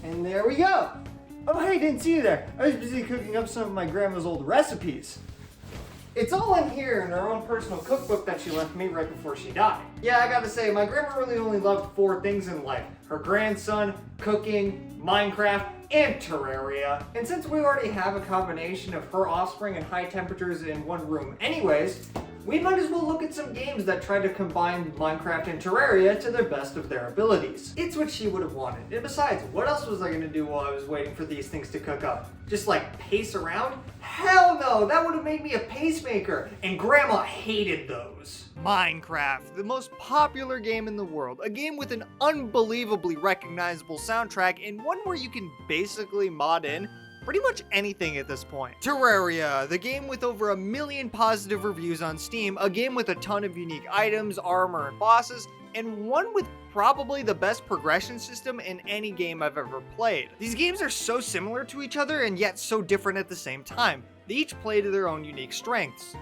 And there we go. Oh, hey, didn't see you there. I was busy cooking up some of my grandma's old recipes. It's all in here in her own personal cookbook that she left me right before she died. Yeah, I gotta say, my grandma really only loved 4 things in life. Her grandson, cooking, Minecraft, and Terraria. And since we already have a combination of her offspring and high temperatures in one room anyways, we might as well look at some games that try to combine Minecraft and Terraria to the best of their abilities. It's what she would have wanted. And besides, what else was I gonna do while I was waiting for these things to cook up? Just like pace around? Hell no, that would have made me a pacemaker, and Grandma hated those. Minecraft, the most popular game in the world, a game with an unbelievably recognizable soundtrack and one where you can basically mod in pretty much anything at this point. Terraria, the game with over 1 million positive reviews on Steam, a game with a ton of unique items, armor, and bosses, and one with probably the best progression system in any game I've ever played. These games are so similar to each other and yet so different at the same time. They each play to their own unique strengths.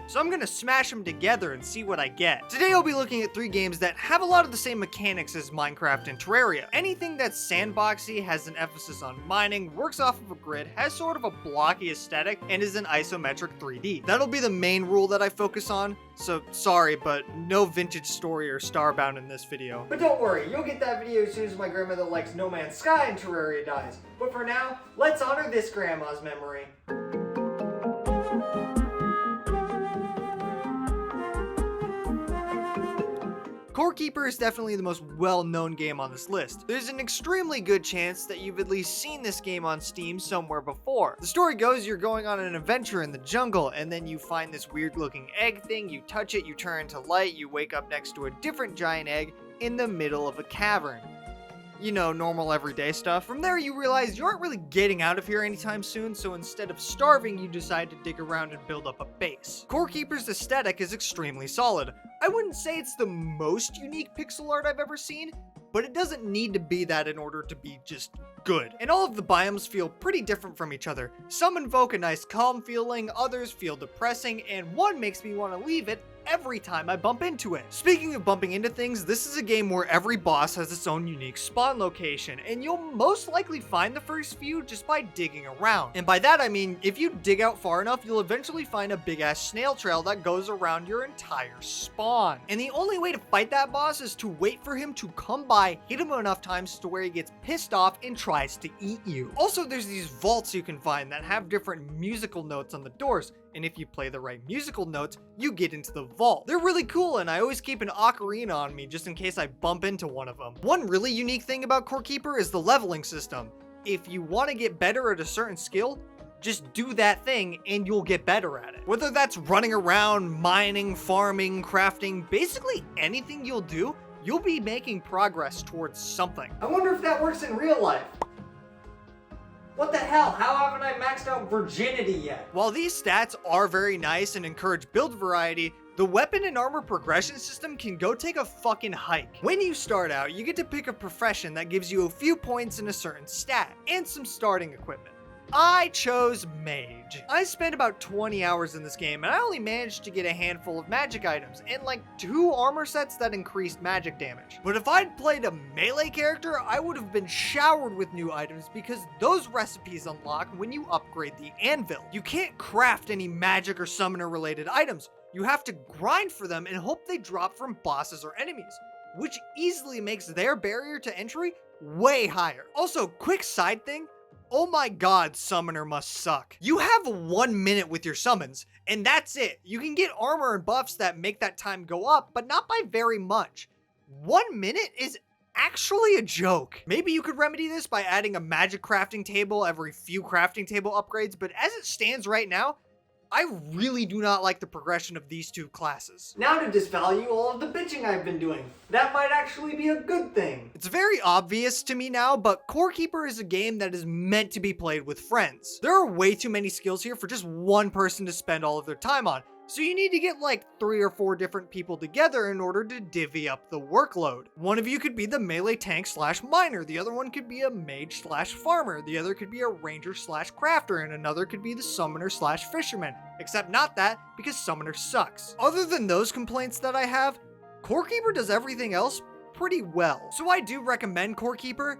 So I'm gonna smash them together and see what I get. Today I'll be looking at 3 games that have a lot of the same mechanics as Minecraft and Terraria. Anything that's sandboxy, has an emphasis on mining, works off of a grid, has sort of a blocky aesthetic, and is in isometric 3D. That'll be the main rule that I focus on, so sorry, but no Vintage Story or Starbound in this video. But don't worry, you'll get that video as soon as my grandma that likes No Man's Sky and Terraria dies. But for now, let's honor this grandma's memory. Core Keeper is definitely the most well-known game on this list. There's an extremely good chance that you've at least seen this game on Steam somewhere before. The story goes you're going on an adventure in the jungle, and then you find this weird-looking egg thing, you touch it, you turn into light, you wake up next to a different giant egg in the middle of a cavern. You know, normal everyday stuff. From there, you realize you aren't really getting out of here anytime soon, so instead of starving, you decide to dig around and build up a base. Core Keeper's aesthetic is extremely solid. I wouldn't say it's the most unique pixel art I've ever seen, but it doesn't need to be that in order to be just good. And all of the biomes feel pretty different from each other. Some invoke a nice calm feeling, others feel depressing, and one makes me want to leave it every time I bump into it. Speaking of bumping into things, this is a game where every boss has its own unique spawn location, and you'll most likely find the first few just by digging around. And by that I mean, if you dig out far enough, you'll eventually find a big ass snail trail that goes around your entire spawn. And the only way to fight that boss is to wait for him to come by, hit him enough times to where he gets pissed off and tries to eat you. Also, there's these vaults you can find that have different musical notes on the doors, and if you play the right musical notes, you get into the vault. They're really cool, and I always keep an ocarina on me just in case I bump into one of them. One really unique thing about Core Keeper is the leveling system. If you want to get better at a certain skill, just do that thing and you'll get better at it. Whether that's running around, mining, farming, crafting, basically anything you'll do, you'll be making progress towards something. I wonder if that works in real life. What the hell? How haven't I maxed out virginity yet? While these stats are very nice and encourage build variety, the weapon and armor progression system can go take a fucking hike. When you start out, you get to pick a profession that gives you a few points in a certain stat, and some starting equipment. I chose Mage. I spent about 20 hours in this game, and I only managed to get a handful of magic items, and like 2 armor sets that increased magic damage. But if I'd played a melee character, I would have been showered with new items because those recipes unlock when you upgrade the anvil. You can't craft any magic or summoner related items. You have to grind for them and hope they drop from bosses or enemies, which easily makes their barrier to entry way higher. Also, quick side thing, oh my god, Summoner must suck. You have 1 minute with your summons, and that's it. You can get armor and buffs that make that time go up, but not by very much. 1 minute is actually a joke. Maybe you could remedy this by adding a magic crafting table every few crafting table upgrades, but as it stands right now, I really do not like the progression of these 2 classes. Now to disvalue all of the bitching I've been doing. That might actually be a good thing. It's very obvious to me now, but Core Keeper is a game that is meant to be played with friends. There are way too many skills here for just one person to spend all of their time on. So you need to get like 3 or 4 different people together in order to divvy up the workload. One of you could be the melee tank / miner, the other one could be a mage / farmer, the other could be a ranger / crafter, and another could be the summoner / fisherman. Except not that, because summoner sucks. Other than those complaints that I have, Core Keeper does everything else pretty well. So I do recommend Core Keeper.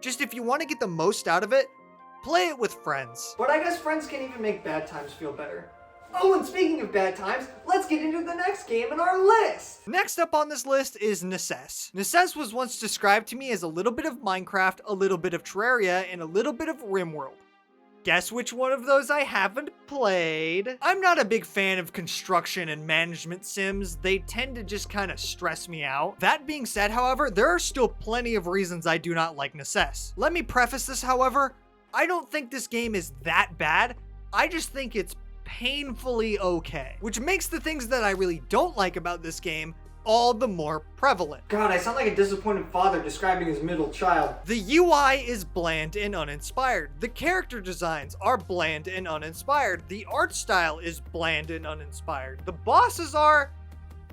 Just if you want to get the most out of it, play it with friends. But I guess friends can even make bad times feel better. Oh, and speaking of bad times, let's get into the next game in our list! Next up on this list is Ness. Ness was once described to me as a little bit of Minecraft, a little bit of Terraria, and a little bit of RimWorld. Guess which one of those I haven't played? I'm not a big fan of construction and management sims. They tend to just kind of stress me out. That being said, however, there are still plenty of reasons I do not like Ness. Let me preface this, however, I don't think this game is that bad. I just think it's painfully okay, which makes the things that I really don't like about this game all the more prevalent. God, I sound like a disappointed father describing his middle child. The UI is bland and uninspired. The character designs are bland and uninspired. The art style is bland and uninspired. The bosses are...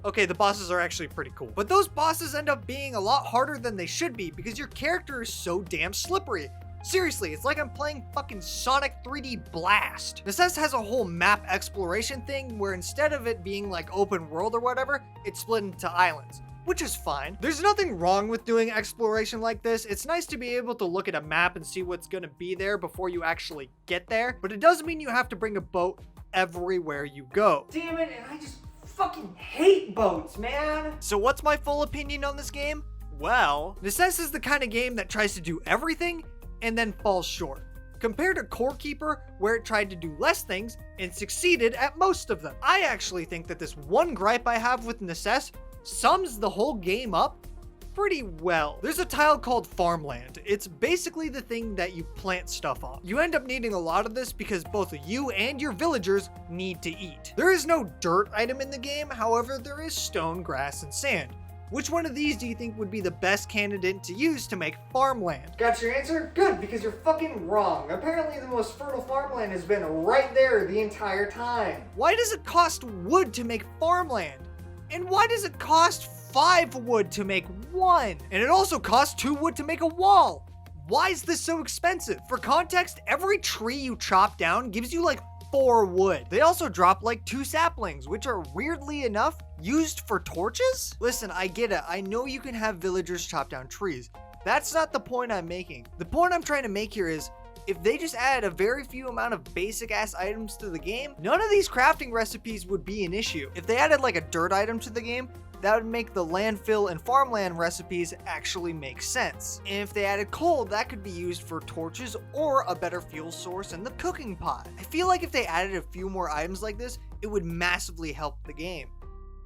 okay, the bosses are actually pretty cool. But those bosses end up being a lot harder than they should be because your character is so damn slippery. Seriously, it's like I'm playing fucking Sonic 3D Blast. Ness has a whole map exploration thing where instead of it being like open world or whatever, it's split into islands, which is fine. There's nothing wrong with doing exploration like this. It's nice to be able to look at a map and see what's gonna be there before you actually get there, but it doesn't mean you have to bring a boat everywhere you go. Damn it, and I just fucking hate boats, man. So what's my full opinion on this game? Well, Ness is the kind of game that tries to do everything and then falls short, compared to Core Keeper, where it tried to do less things and succeeded at most of them. I actually think that this one gripe I have with Ness sums the whole game up pretty well. There's a tile called farmland. It's basically the thing that you plant stuff on. You end up needing a lot of this because both you and your villagers need to eat. There is no dirt item in the game, however, there is stone, grass, and sand. Which one of these do you think would be the best candidate to use to make farmland? Got your answer? Good, because you're fucking wrong. Apparently the most fertile farmland has been right there the entire time. Why does it cost wood to make farmland? And why does it cost 5 wood to make 1? And it also costs 2 wood to make a wall. Why is this so expensive? For context, every tree you chop down gives you like 4 wood. They also drop like 2 saplings, which are weirdly enough used for torches? Listen, I get it. I know you can have villagers chop down trees. That's not the point I'm making. The point I'm trying to make here is if they just added a very few amount of basic ass items to the game, none of these crafting recipes would be an issue. If they added like a dirt item to the game, that would make the landfill and farmland recipes actually make sense. And if they added coal, that could be used for torches or a better fuel source in the cooking pot. I feel like if they added a few more items like this, it would massively help the game.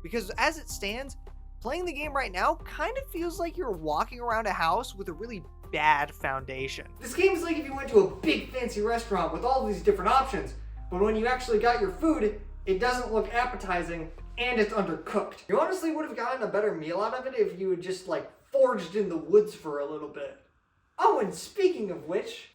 Because as it stands, playing the game right now kind of feels like you're walking around a house with a really bad foundation. This game is like if you went to a big fancy restaurant with all these different options, but when you actually got your food, it doesn't look appetizing and it's undercooked. You honestly would have gotten a better meal out of it if you had just like foraged in the woods for a little bit. Oh, and speaking of which...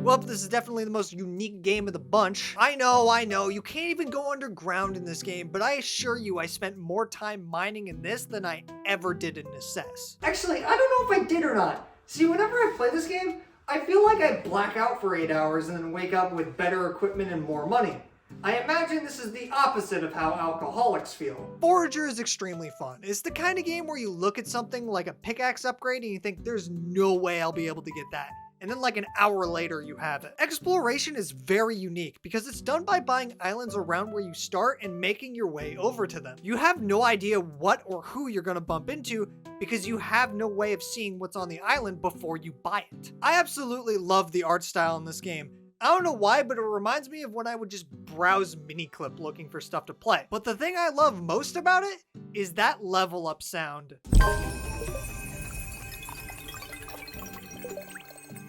well, this is definitely the most unique game of the bunch. I know, you can't even go underground in this game, but I assure you I spent more time mining in this than I ever did in Ness. Actually, I don't know if I did or not. See, whenever I play this game, I feel like I black out for 8 hours and then wake up with better equipment and more money. I imagine this is the opposite of how alcoholics feel. Forager is extremely fun. It's the kind of game where you look at something like a pickaxe upgrade and you think there's no way I'll be able to get that. And then like an hour later you have it. Exploration is very unique because it's done by buying islands around where you start and making your way over to them. You have no idea what or who you're gonna bump into because you have no way of seeing what's on the island before you buy it. I absolutely love the art style in this game. I don't know why, but it reminds me of when I would just browse Miniclip looking for stuff to play. But the thing I love most about it is that level up sound.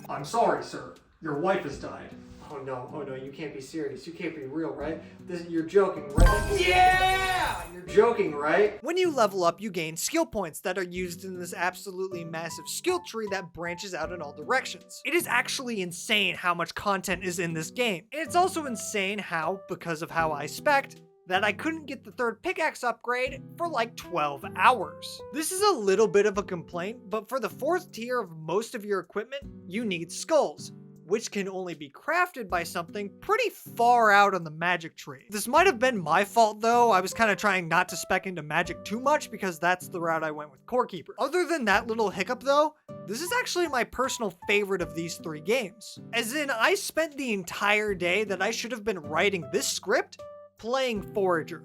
I'm sorry, sir. Your wife has died. Oh no, you can't be serious. You can't be real, right? You're joking, right? Yeah! You're joking, right? When you level up, you gain skill points that are used in this absolutely massive skill tree that branches out in all directions. It is actually insane how much content is in this game. And it's also insane how, because of how I spec'd, that I couldn't get the 3rd pickaxe upgrade for like 12 hours. This is a little bit of a complaint, but for the 4th tier of most of your equipment, you need skulls, which can only be crafted by something pretty far out on the magic tree. This might have been my fault though. I was kind of trying not to spec into magic too much because that's the route I went with Core Keeper. Other than that little hiccup though, this is actually my personal favorite of these 3 games. As in, I spent the entire day that I should have been writing this script playing Forager.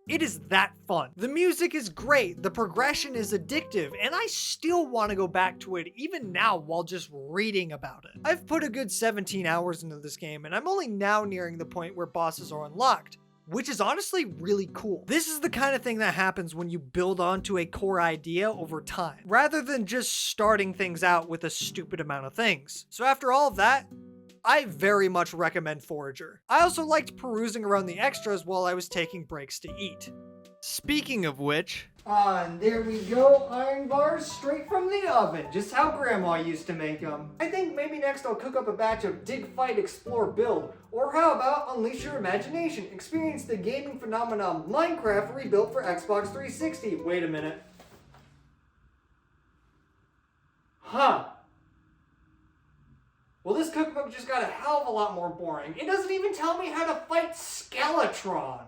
It is that fun. The music is great, the progression is addictive, and I still want to go back to it even now while just reading about it. I've put a good 17 hours into this game, and I'm only now nearing the point where bosses are unlocked, which is honestly really cool. This is the kind of thing that happens when you build onto a core idea over time, rather than just starting things out with a stupid amount of things. So after all of that, I very much recommend Forager. I also liked perusing around the extras while I was taking breaks to eat. Speaking of which... and there we go, iron bars straight from the oven, just how Grandma used to make them. I think maybe next I'll cook up a batch of Dig, Fight, Explore, Build. Or how about unleash your imagination, experience the gaming phenomenon Minecraft rebuilt for Xbox 360. Wait a minute. Huh. Well, this cookbook just got a hell of a lot more boring. It doesn't even tell me how to fight Skeletron.